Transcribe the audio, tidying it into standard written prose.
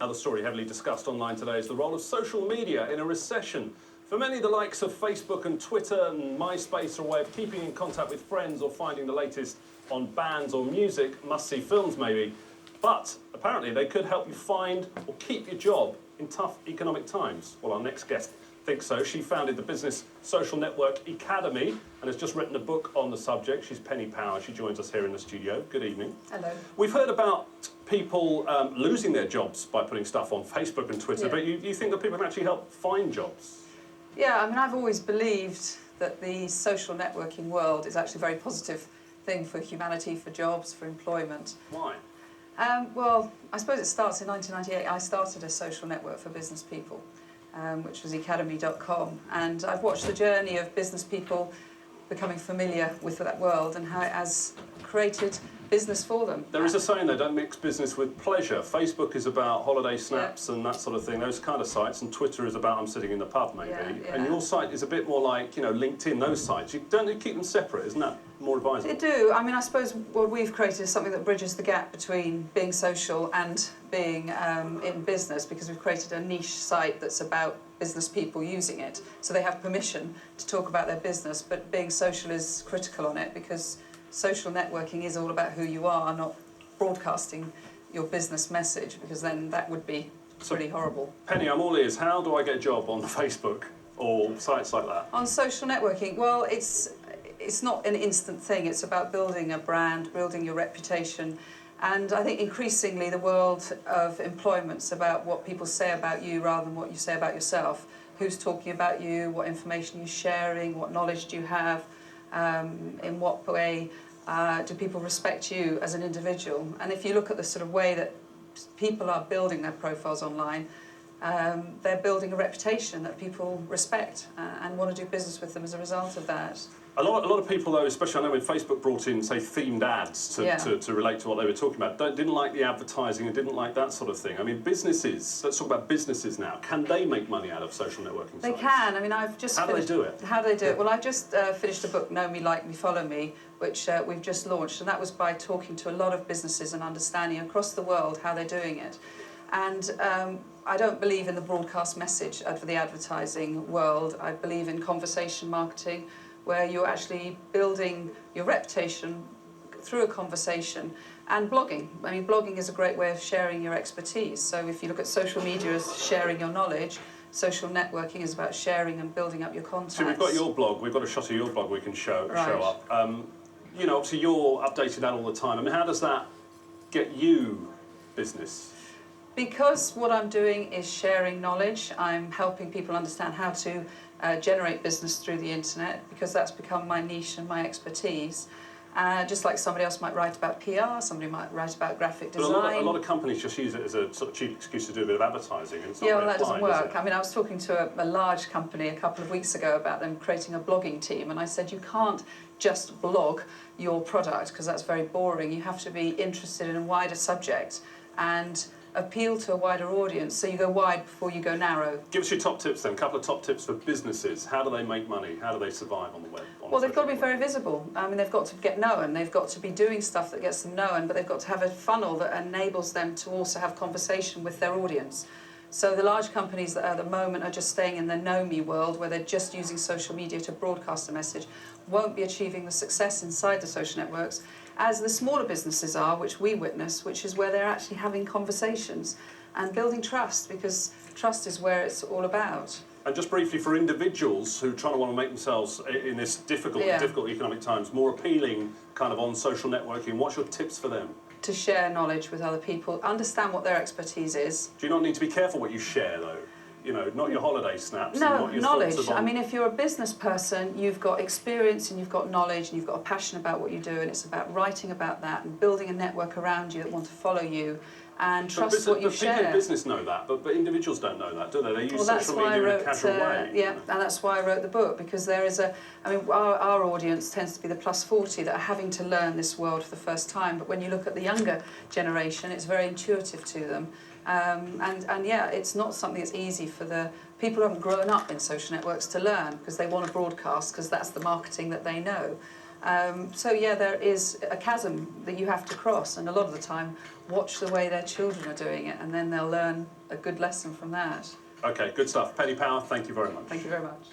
Another story heavily discussed online today is the role of social media in a recession. For many, the likes of Facebook and Twitter and MySpace are a way of keeping in contact with friends or finding the latest on bands or music, must-see films maybe. But apparently they could help you find or keep your job in tough economic times. Well, our next guest thinks so. She founded the business social network Academy and has just written a book on the subject. She's Penny Power. She joins us here in the studio. Good evening. Hello. We've heard about people losing their jobs by putting stuff on Facebook and Twitter, but you think that people can actually help find jobs? Yeah, I mean, I've always believed that the social networking world is actually a very positive thing for humanity, for jobs, for employment. Why? Well, I suppose it starts in 1998. I started a social network for business people, which was academy.com, and I've watched the journey of business people becoming familiar with that world and how it has created business for them. There is a saying, though, don't mix business with pleasure. Facebook is about holiday snaps and that sort of thing, those kind of sites, and Twitter is about I'm sitting in the pub, maybe. And your site is a bit more like, you know, LinkedIn, those sites. Don't you keep them separate? Isn't that more advisable? They do. I mean, I suppose what we've created is something that bridges the gap between being social and being in business, because we've created a niche site that's about business people using it. So they have permission to talk about their business, but being social is critical on it, because social networking is all about who you are, not broadcasting your business message, because then that would be pretty horrible. Penny, I'm all ears. How do I get a job on Facebook or sites like that? On social networking, well, it's not an instant thing. It's about building a brand, building your reputation. And I think increasingly the world of employment's about what people say about you rather than what you say about yourself. Who's talking about you, what information you're sharing, what knowledge do you have, in what way do people respect you as an individual. And if you look at the sort of way that people are building their profiles online, they're building a reputation that people respect and want to do business with them as a result of that. A lot of people, though, especially I know when Facebook brought in, say, themed ads to relate to what they were talking about, didn't like the advertising and didn't like that sort of thing. I mean, businesses, let's talk about businesses now. Can they make money out of social networking sites? They can. I mean, I've just How do they do it? How do they do it? Well, I've just finished a book, Know Me, Like Me, Follow Me, which we've just launched, and that was by talking to a lot of businesses and understanding across the world how they're doing it. And I don't believe in the broadcast message for the advertising world. I believe in conversation marketing, where you're actually building your reputation through a conversation, and blogging. I mean, blogging is a great way of sharing your expertise. So if you look at social media as sharing your knowledge, social networking is about sharing and building up your contacts. So we've got your blog, we've got a shot of your blog we can show up. You know, obviously you're updating that all the time. I mean, how does that get you business? Because what I'm doing is sharing knowledge, I'm helping people understand how to generate business through the internet, because that's become my niche and my expertise. Just like somebody else might write about PR, somebody might write about graphic design. But a lot of companies just use it as a sort of cheap excuse to do a bit of advertising. And it's not well, that doesn't work. I mean, I was talking to a large company a couple of weeks ago about them creating a blogging team, and I said, you can't just blog your product, because that's very boring. You have to be interested in a wider subject and appeal to a wider audience, so you go wide before you go narrow. Give us your top tips then, a couple of top tips for businesses. How do they make money? How do they survive on the web? Well, they've got to be very visible. I mean, they've got to get known. They've got to be doing stuff that gets them known, but they've got to have a funnel that enables them to also have conversation with their audience. So the large companies that at the moment are just staying in the know me world, where they're just using social media to broadcast a message, won't be achieving the success inside the social networks as the smaller businesses are, which we witness, which is where they're actually having conversations and building trust, because trust is where it's all about. And just briefly, for individuals who trying to want to make themselves in this difficult economic times more appealing kind of on social networking, what's your tips for them? To share knowledge with other people, understand what their expertise is. Do you not need to be careful what you share, though? You know, not your holiday snaps. No, and not your knowledge. I mean, if you're a business person, you've got experience and you've got knowledge and you've got a passion about what you do, and it's about writing about that and building a network around you that want to follow you and trust what you share. People in business know that, but individuals don't know that, do they? They use social media in a casual way. Yeah, and that's why I wrote the book, because there is our audience tends to be the plus 40 that are having to learn this world for the first time, but when you look at the younger generation, it's very intuitive to them. And yeah, it's not something that's easy for the people who haven't grown up in social networks to learn, because they want to broadcast, because that's the marketing that they know. So yeah, there is a chasm that you have to cross, and a lot of the time, watch the way their children are doing it, and then they'll learn a good lesson from that. Okay, good stuff. Penny Power, thank you very much. Thank you very much.